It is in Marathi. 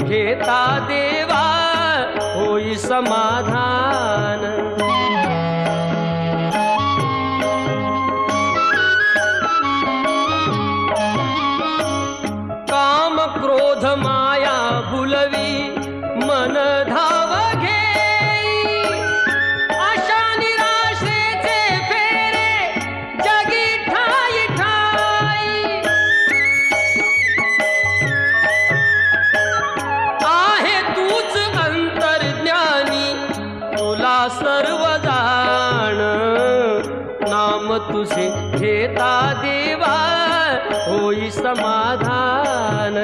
घेता देवा होई समाधान। काम क्रोध माया भुलवी मन धाव घेई, आशा निराशेचे फेरे जगी ठाई ठाई। आहे तूच अंतर्ज्ञानी तुला सर्व जाण, नाम तुझे घेता देवा होई समाधान।